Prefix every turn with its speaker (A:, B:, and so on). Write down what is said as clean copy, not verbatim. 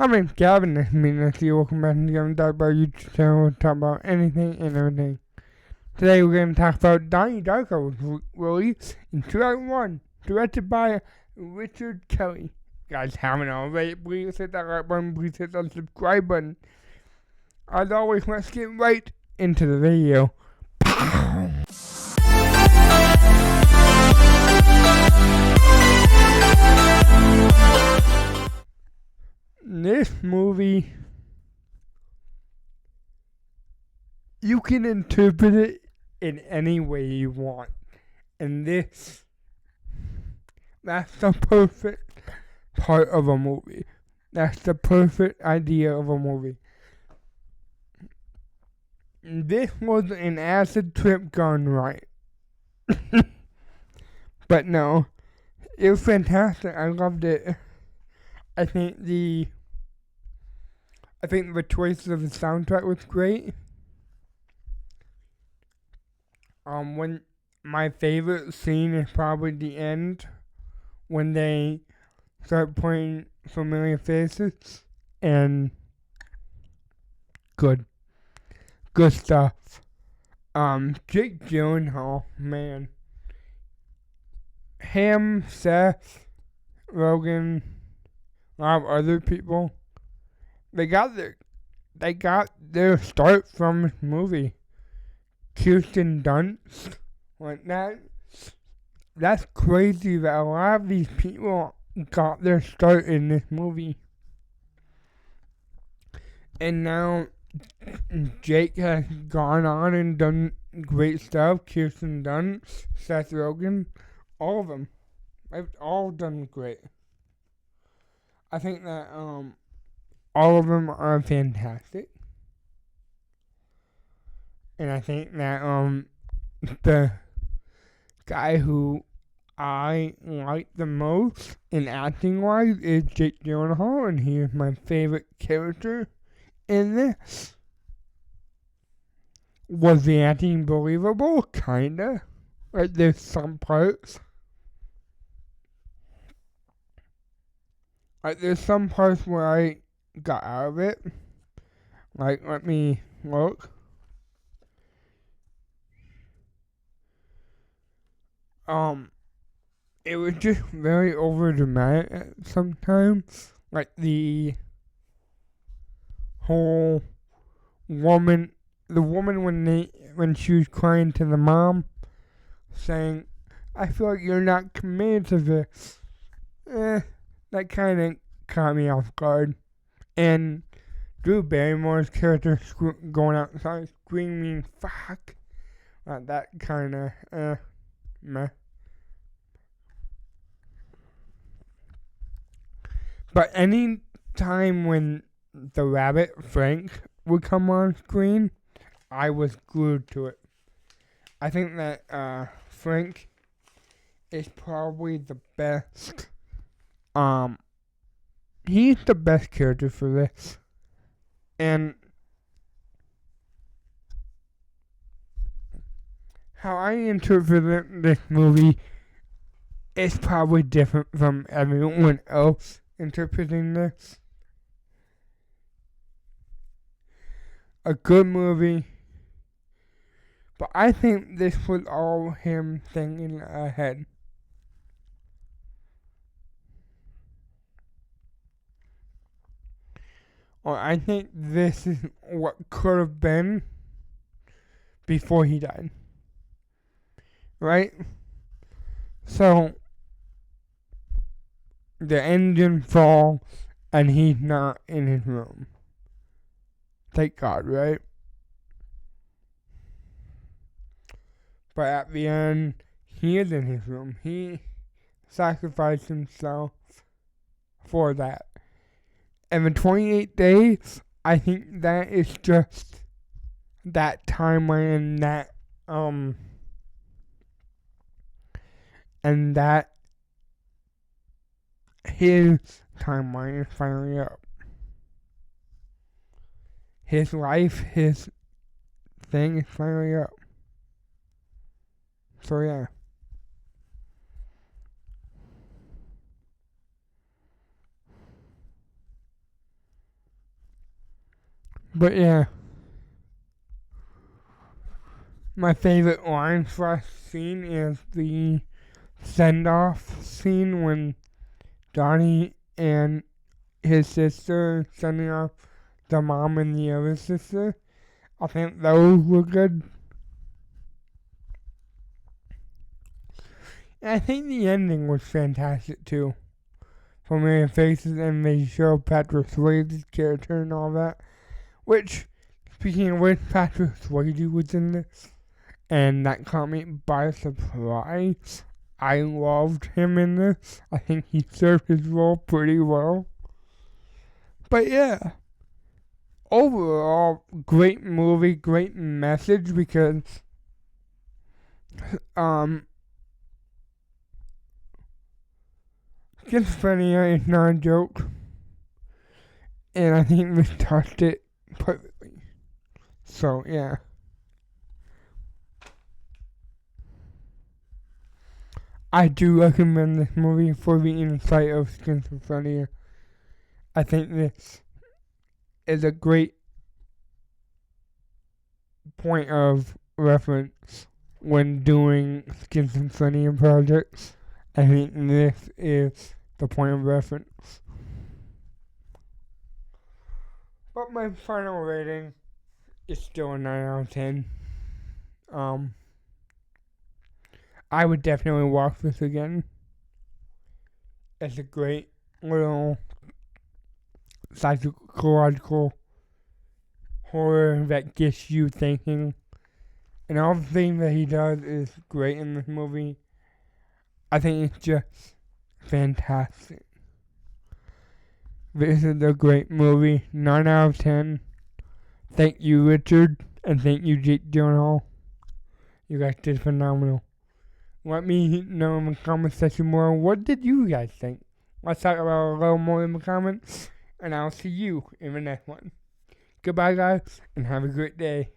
A: Hi, my name's Gavin. Nice meeting you. Welcome back to Gavin Talk About YouTube channel. We'll talk about anything and everything. Today we're going to talk about Donnie Darko, which was released in 2001, directed by Richard Kelly. If you guys haven't already, please hit that like button, please hit that subscribe button. As always, let's get right into the video. This movie, you can interpret it in any way you want. And that's the perfect part of a movie. That's the perfect idea of a movie. This was an acid trip gone right. But no, it was fantastic. I loved it. I think the choice of the soundtrack was great. When my favorite scene is probably the end, when they start playing familiar faces, and good stuff. Jake Gyllenhaal, man, him, Seth, Rogen, a lot of other people, they got their start from this movie. Kirsten Dunst, like that's crazy that a lot of these people got their start in this movie. And now Jake has gone on and done great stuff. Kirsten Dunst, Seth Rogen, all of them. They've all done great. I think that all of them are fantastic. And I think that the guy who I like the most in acting wise is Jake Gyllenhaal, and he is my favorite character in this. Was the acting believable? Kinda. Like there's some parts. Like there's some parts where I got out of it. Like, let me look. It was just very over dramatic sometimes. Like the whole woman, when she was crying to the mom, saying, "I feel like you're not committed to this." That kind of caught me off guard. And Drew Barrymore's character going outside screaming, "Fuck!" That kind of meh. But any time when the rabbit Frank would come on screen, I was glued to it. I think that Frank is probably the best. He's the best character for this. And how I interpret this movie is probably different from everyone else interpreting this. A good movie, but I think this was all him thinking ahead. Or I think this is what could have been before he died. Right? So the engine falls and he's not in his room. Thank God, right? But at the end, he is in his room. He sacrificed himself for that. And the 28 days, I think that is just that timeline and that his timeline is finally up. His life, his thing is finally up. So yeah. But yeah, my favorite line slash scene is the send-off scene when Donnie and his sister are sending off the mom and the other sister. I think those were good. And I think the ending was fantastic too. Familiar faces, and they show Patrick Swayze's character and all that. Which, speaking of which, Patrick Swayze was in this, and that caught me by surprise. I loved him in this. I think he served his role pretty well. But yeah, overall, great movie, great message, because schizophrenia is not a joke, and I think this touched it perfectly. So yeah, I do recommend this movie for the insight of schizophrenia. I think this is a great point of reference when doing schizophrenia projects. I think this is the point of reference. But my final rating is still a 9 out of 10. I would definitely watch this again. It's a great little psychological horror that gets you thinking. And all the things that he does is great in this movie. I think it's just fantastic. This is a great movie. 9 out of 10. Thank you, Richard. And thank you, Jake Gyllenhaal. You guys did phenomenal. Let me know in the comment section more. What did you guys think? Let's talk about a little more in the comments. And I'll see you in the next one. Goodbye, guys. And have a great day.